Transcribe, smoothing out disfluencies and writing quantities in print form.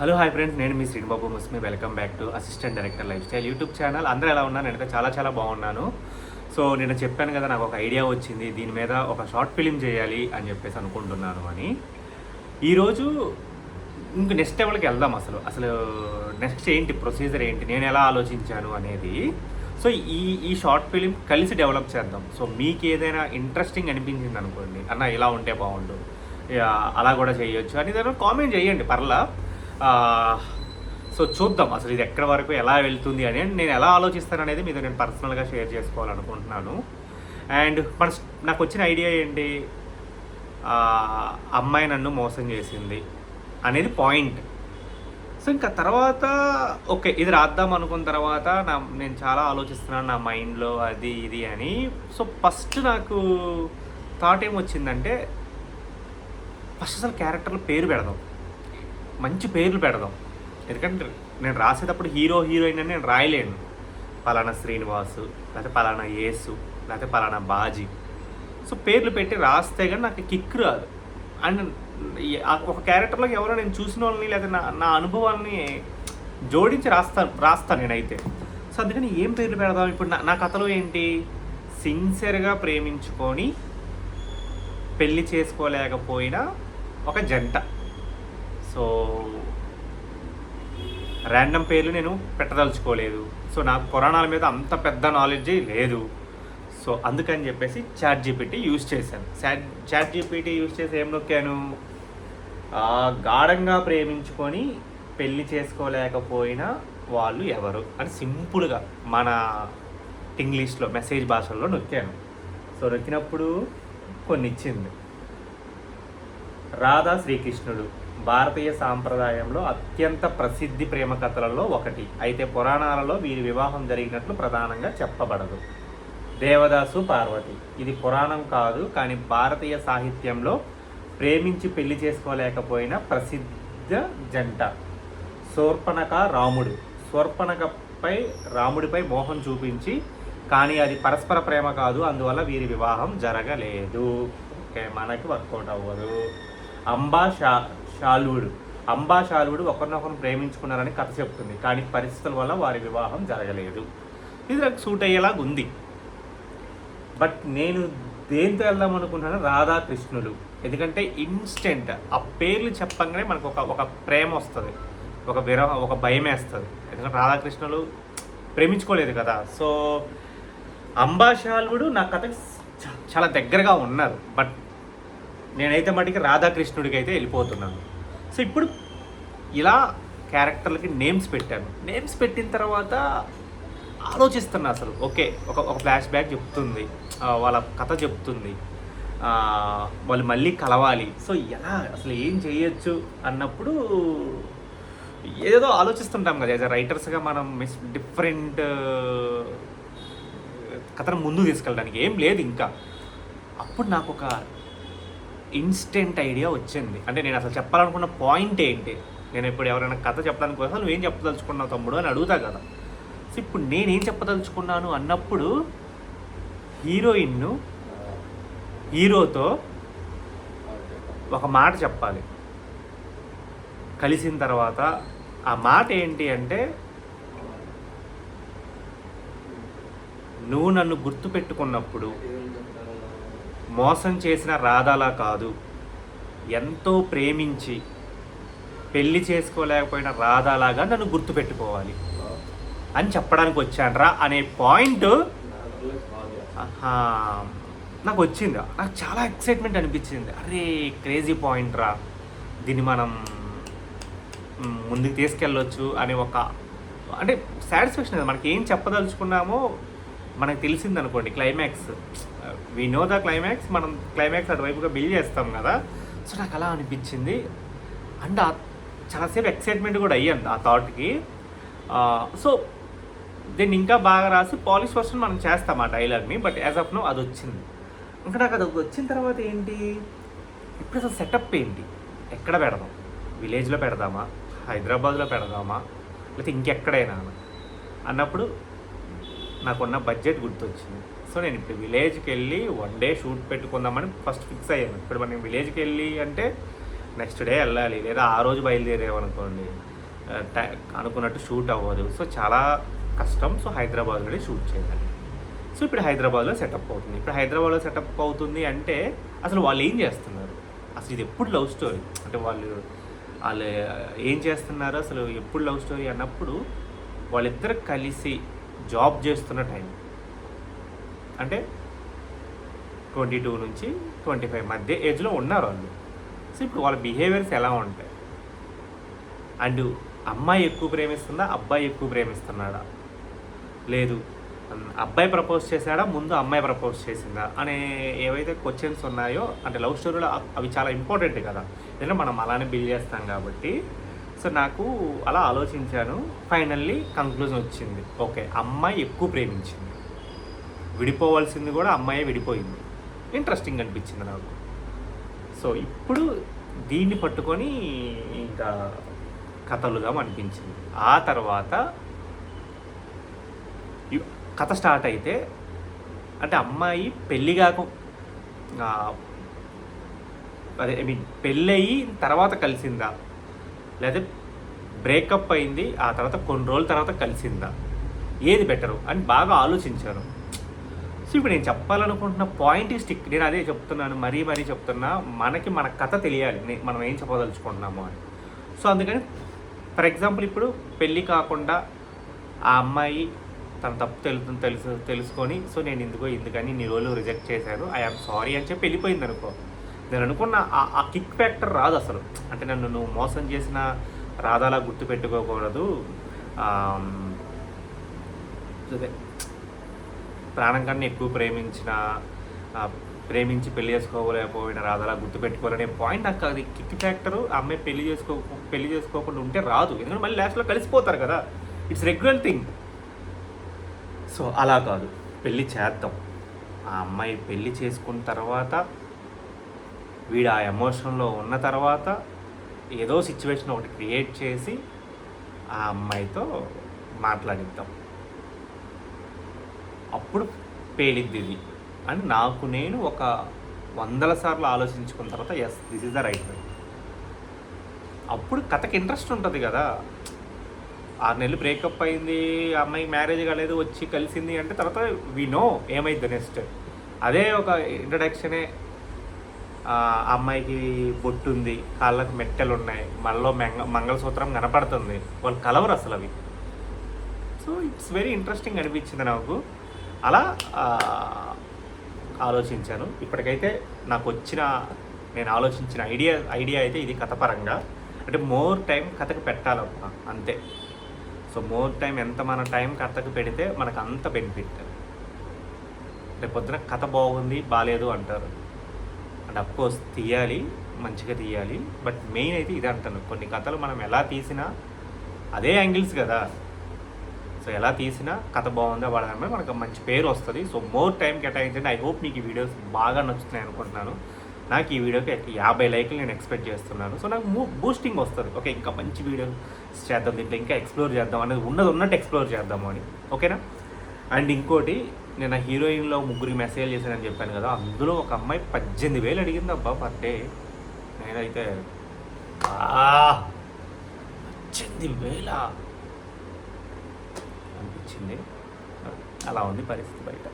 Hello hi friends, నేను మీ Srinibabu Musmi. Welcome back to assistant director lifestyle YouTube channel. అందరూ ఎలా ఉన్నారు? నేనైతే చాలా బాగున్నాను. సో నేను చెప్పాను కదా, నాకు ఒక ఐడియా వచ్చింది, దీని మీద ఒక షార్ట్ ఫిలిం చేయాలి అని చెప్పేసి అనుకుంటున్నాను అని. ఈరోజు ఇంక నెక్స్ట్ లెవెల్కి వెళ్దాం. అసలు నెక్స్ట్ ఏంటి ప్రొసీజర్ ఏంటి, నేను ఎలా ఆలోచించాను అనేది. సో ఈ షార్ట్ ఫిలిం కలిసి డెవలప్ చేద్దాం. సో మీకు ఏదైనా ఇంట్రెస్టింగ్ అనిపించింది అనుకోండి, అన్న ఇలా ఉంటే బాగుండు, అలా కూడా చేయొచ్చు అని ఏదైనా కామెంట్ చేయండి, పర్లా. సో చూద్దాం అసలు ఇది ఎక్కడి వరకు ఎలా వెళ్తుంది అని. నేను ఎలా ఆలోచిస్తాను అనేది మీతో నేను పర్సనల్గా షేర్ చేసుకోవాలనుకుంటున్నాను. అండ్ నాకు వచ్చిన ఐడియా ఏంటి, అమ్మాయి నన్ను మోసం చేసింది అనేది పాయింట్. సో ఇంకా తర్వాత ఓకే ఇది రాద్దాం అనుకున్న తర్వాత నేను చాలా ఆలోచిస్తున్నాను నా మైండ్లో అది ఇది అని. సో ఫస్ట్ నాకు థాట్ ఏమొచ్చిందంటే, ఫస్ట్ అసలు క్యారెక్టర్ల పేరు పెడదాం, మంచి పేర్లు పెడదాం. ఎందుకంటే నేను రాసేటప్పుడు హీరో హీరోయిన్ అని నేను రాయలేను. పలానా శ్రీనివాసు, లేకపోతే పలానా యేసు, లేకపోతే పలానా బాజీ. సో పేర్లు పెట్టి రాస్తే కానీ నాకు కిక్ రాదు. అండ్ ఒక క్యారెక్టర్లోకి ఎవరో నేను చూసిన వాళ్ళని లేదా నా అనుభవాల్ని జోడించి రాస్తాను నేనైతే. సో అందుకని ఏం పేర్లు పెడదాం ఇప్పుడు? నా కథలో ఏంటి, సిన్సియర్గా ప్రేమించుకొని పెళ్ళి చేసుకోలేకపోయిన ఒక జంట. సో ర్యాండమ్ పేర్లు నేను పెట్టదలుచుకోలేదు. సో నాకు పురాణాల మీద అంత పెద్ద నాలెడ్జే లేదు. సో అందుకని చెప్పేసి చాట్ జీపీటీ యూజ్ చేశాను. చాట్ జీపీటీ యూజ్ చేసి ఏం నొక్కాను, గాఢంగా ప్రేమించుకొని పెళ్ళి చేసుకోలేకపోయిన వాళ్ళు ఎవరు అని సింపుల్గా మన ఇంగ్లీష్లో మెసేజ్ భాషల్లో నొక్కాను. సో నొక్కినప్పుడు కొన్ని ఇచ్చింది. రాధా శ్రీకృష్ణుడు భారతీయ సాంప్రదాయంలో అత్యంత ప్రసిద్ధి ప్రేమ కథలలో ఒకటి. అయితే పురాణాలలో వీరి వివాహం జరిగినట్లు ప్రధానంగా చెప్పబడదు. దేవదాసు పార్వతి, ఇది పురాణం కాదు, కానీ భారతీయ సాహిత్యంలో ప్రేమించి పెళ్లి చేసుకోలేకపోయిన ప్రసిద్ధ జంట. శూర్పణఖ రాముడు, శూర్పణఖపై రాముడిపై మోహం చూపించి, కానీ అది పరస్పర ప్రేమ కాదు, అందువల్ల వీరి వివాహం జరగలేదు. ఓకే, మనకి వర్కౌట్ అవ్వదు. అంబాశాలువుడు ఒకరినొకరు ప్రేమించుకున్నారని కథ చెప్తుంది, కానీ పరిస్థితుల వల్ల వారి వివాహం జరగలేదు. ఇది నాకు సూట్ అయ్యేలాగా ఉంది. బట్ నేను దేంతో వెళ్దాం అనుకుంటున్నాను, రాధాకృష్ణులు. ఎందుకంటే ఇన్స్టెంట్ ఆ పేర్లు చెప్పంగానే మనకు ఒక ప్రేమ వస్తుంది, ఒక భయం వేస్తుంది. ఎందుకంటే రాధాకృష్ణులు ప్రేమించుకోలేదు కదా. సో అంబాశాలువుడు నా కథకి చాలా దగ్గరగా ఉన్నారు. బట్ నేనైతే మటుకి రాధాకృష్ణుడికి అయితే వెళ్ళిపోతున్నాను. సో ఇప్పుడు ఇలా క్యారెక్టర్లకి నేమ్స్ పెట్టాను. నేమ్స్ పెట్టిన తర్వాత ఆలోచిస్తున్నా అసలు ఓకే ఒక ఫ్లాష్ బ్యాక్ చెప్తుంది, వాళ్ళ కథ చెప్తుంది, వాళ్ళు మళ్ళీ కలవాలి. సో ఎలా అసలు ఏం చేయొచ్చు అన్నప్పుడు ఏదో ఆలోచిస్తుంటాం కదా, యాజ్ అ రైటర్స్గా మనం డిఫరెంట్ కథను ముందు తీసుకెళ్ళడానికి ఏం లేదు ఇంకా. అప్పుడు నాకు ఒక ఇన్స్టెంట్ ఐడియా వచ్చింది. అంటే నేను అసలు చెప్పాలనుకున్న పాయింట్ ఏంటి, నేను ఇప్పుడు ఎవరైనా కథ చెప్పడానికి కోసం నువ్వేం చెప్పదలుచుకున్నావు తమ్ముడు అని అడుగుతా కదా. సో ఇప్పుడు నేనేం చెప్పదలుచుకున్నాను అన్నప్పుడు, హీరోయిన్ను హీరోతో ఒక మాట చెప్పాలి కలిసిన తర్వాత. ఆ మాట ఏంటి అంటే, నువ్వు నన్ను గుర్తుపెట్టుకున్నప్పుడు మోసం చేసిన రాధాలా కాదు, ఎంతో ప్రేమించి పెళ్లి చేసుకోలేకపోయిన రాధాలాగా నన్ను గుర్తుపెట్టుకోవాలి అని చెప్పడానికి వచ్చానరా అనే పాయింట్ నాకు వచ్చింది. నాకు చాలా ఎక్సైట్మెంట్ అనిపించింది. అరే క్రేజీ పాయింట్ రా, దీన్ని మనం ముందుకు తీసుకెళ్ళొచ్చు అనే అంటే సాటిస్ఫాక్షన్. మనకి ఏం చెప్పదలుచుకున్నామో మనకు తెలిసింది అనుకోండి, climax we know the climax, మనం క్లైమాక్స్ అటువైపుగా బిల్డ్ చేస్తాం కదా. సో నాకు అలా అనిపించింది. అండ్ చాలాసేపు ఎక్సైట్మెంట్ కూడా అయ్యాను ఆ థాట్కి. సో దీన్ని ఇంకా బాగా రాసి పాలిష్ వర్షన్ మనం చేస్తాం ఆ డైలాగ్ని. బట్ యాజ్ ఆఫ్ నో అది వచ్చింది. ఇంకా నాకు అది వచ్చిన తర్వాత ఏంటి, ఇప్పుడు అసలు సెటప్ ఏంటి, ఎక్కడ పెడదాం, విలేజ్లో పెడదామా, హైదరాబాద్లో పెడదామా, లేకపోతే ఇంకెక్కడైనా అన్నప్పుడు నాకున్న బడ్జెట్ గుర్తొచ్చింది. సో నేను ఇప్పుడు విలేజ్కి వెళ్ళి 1 డే షూట్ పెట్టుకుందామని ఫస్ట్ ఫిక్స్ అయ్యాను. ఇప్పుడు మనం విలేజ్కి వెళ్ళి అంటే నెక్స్ట్ డే వెళ్ళాలి, లేదా ఆ రోజు బయలుదేరామనుకోండి అనుకున్నట్టు షూట్ అవ్వదు. సో చాలా కష్టం. సో హైదరాబాద్లోనే షూట్ చేయాలి. సో ఇప్పుడు హైదరాబాద్లో సెటప్ అవుతుంది. ఇప్పుడు హైదరాబాద్లో సెటప్ అవుతుంది అంటే అసలు వాళ్ళు ఏం చేస్తున్నారు, అసలు ఇది ఎప్పుడు లవ్ స్టోరీ అంటే వాళ్ళు ఏం చేస్తున్నారు, అసలు ఎప్పుడు లవ్ స్టోరీ అన్నప్పుడు వాళ్ళిద్దరు కలిసి జాబ్ చేస్తున్న టైం అంటే 22 నుంచి 25 మధ్య ఏజ్లో ఉన్నారు వాళ్ళు. సో ఇప్పుడు వాళ్ళ బిహేవియర్స్ ఎలా ఉంటాయి, అండ్ అమ్మాయి ఎక్కువ ప్రేమిస్తుందా, అబ్బాయి ఎక్కువ ప్రేమిస్తున్నాడా, లేదు అబ్బాయి ప్రపోజ్ చేశాడా, ముందు అమ్మాయి ప్రపోజ్ చేసిందా అనే ఏవైతే క్వశ్చన్స్ ఉన్నాయో, అంటే లవ్ స్టోరీలో అవి చాలా ఇంపార్టెంట్ కదా, ఎందుకంటే మనం అలానే బిల్డ్ చేస్తాం కాబట్టి. సో నాకు అలా ఆలోచించాను. ఫైనల్లీ కంక్లూజన్ వచ్చింది, ఓకే అమ్మాయి ఎక్కువ ప్రేమించింది, విడిపోవాల్సింది కూడా అమ్మాయే విడిపోయింది. ఇంట్రెస్టింగ్ అనిపించింది నాకు. సో ఇప్పుడు దీన్ని పట్టుకొని ఇంకా కథలుగా అనిపించింది. ఆ తర్వాత కథ స్టార్ట్ అయితే అంటే అమ్మాయి పెళ్ళి కాక అదే ఐ మీన్ పెళ్ళయి తర్వాత కలిసిందా, లేదా బ్రేకప్ అయింది ఆ తర్వాత కొన్ని రోజుల తర్వాత కలిసిందా, ఏది బెటరు అని బాగా ఆలోచించాను. సో ఇప్పుడు నేను చెప్పాలనుకుంటున్న పాయింట్ స్టిక్, నేను అదే చెప్తున్నాను, మరీ చెప్తున్నా, మనకి మన కథ తెలియాలి, మనం ఏం చెప్పదలుచుకుంటున్నాము అని. సో అందుకని ఫర్ ఎగ్జాంపుల్ ఇప్పుడు పెళ్ళి కాకుండా ఆ అమ్మాయి తన తప్పు తెలుసుకొని సో నేను ఎందుకని నీ రోజులు రిజెక్ట్ చేశాను, ఐఆమ్ సారీ అని చెప్పి వెళ్ళిపోయింది అనుకో, నేను అనుకున్న ఆ కిక్ ఫ్యాక్టర్ రాదు అసలు. అంటే నన్ను నువ్వు మోసం చేసిన రాధాలా గుర్తుపెట్టుకోకూడదు, అదే ప్రాణం కన్నా ఎక్కువ ప్రేమించి పెళ్లి చేసుకోలేకపోయిన రాధాలా గుర్తుపెట్టుకోవాలనే పాయింట్ నాకు అది కిక్ ఫ్యాక్టరు. ఆ అమ్మాయి పెళ్లి చేసుకోకుండా ఉంటే రాదు, ఎందుకంటే మళ్ళీ లాస్ట్లో కలిసిపోతారు కదా, ఇట్స్ రెగ్యులర్ థింగ్. సో అలా కాదు, పెళ్ళి చేద్దాం, ఆ అమ్మాయి పెళ్ళి చేసుకున్న తర్వాత వీడు ఆ ఎమోషన్లో ఉన్న తర్వాత ఏదో సిచ్యువేషన్ ఒకటి క్రియేట్ చేసి ఆ అమ్మాయితో మాట్లాడిద్దాం, అప్పుడు పేలిద్ది ఇది అని నాకు నేను ఒక 100 సార్లు ఆలోచించుకున్న తర్వాత yes this is the right way. అప్పుడు కథకి ఇంట్రెస్ట్ ఉంటుంది కదా. 6 నెలలు బ్రేకప్ అయింది, అమ్మాయి మ్యారేజ్ కాలేదు, వచ్చి కలిసింది అంటే తర్వాత వి నో ఏమైంది నెక్స్ట్. అదే ఒక ఇంట్రడక్షనే, అమ్మాయికి బొట్టు ఉంది, కాళ్ళకు మెట్టెలు ఉన్నాయి, మళ్ళీ మంగళసూత్రం కనపడుతుంది, వాళ్ళు కలవరు అసలు అవి. సో ఇట్స్ వెరీ ఇంట్రెస్టింగ్ అనిపించింది నాకు. అలా ఆలోచించాను. ఇప్పటికైతే నేను ఆలోచించిన ఐడియా అయితే ఇది కథపరంగా. అంటే మోర్ టైం కథకు పెట్టాలమ్మా అంతే. సో మోర్ టైం ఎంత మన టైం కథకు పెడితే మనకు అంత బెనిఫిట్. రేపు పొద్దున కథ బాగుంది బాగాలేదు అంటారు, అండ్ అఫ్కోర్స్ తీయాలి, మంచిగా తీయాలి, బట్ మెయిన్ అయితే ఇది అంటాను, కొన్ని కథలు మనం ఎలా తీసినా అదే యాంగిల్స్ కదా. సో ఎలా తీసినా కథ బాగుందా వాడదామే మనకు మంచి పేరు వస్తుంది. సో మోర్ టైం కేటాయించండి. ఐ హోప్ మీకు ఈ వీడియోస్ బాగా నచ్చుతున్నాయి అనుకుంటున్నాను. నాకు ఈ వీడియోకి 50 లైక్లు నేను ఎక్స్పెక్ట్ చేస్తున్నాను. సో నాకు బూస్టింగ్ వస్తుంది, ఓకే ఇంకా మంచి వీడియోస్ చేద్దాం, దీంట్లో ఇంకా ఎక్స్ప్లోర్ చేద్దాం అనేది ఉన్నట్టు ఎక్స్ప్లోర్ చేద్దాము అని, ఓకేనా. అండ్ ఇంకోటి, నేను ఆ హీరోయిన్లో 3 మెసేజ్ చేశానని చెప్పాను కదా, అందులో ఒక అమ్మాయి 18,000 అడిగింది అబ్బా పర్ డే. నేనైతే 18,000 అనిపించింది. అలా ఉంది పరిస్థితి బయట.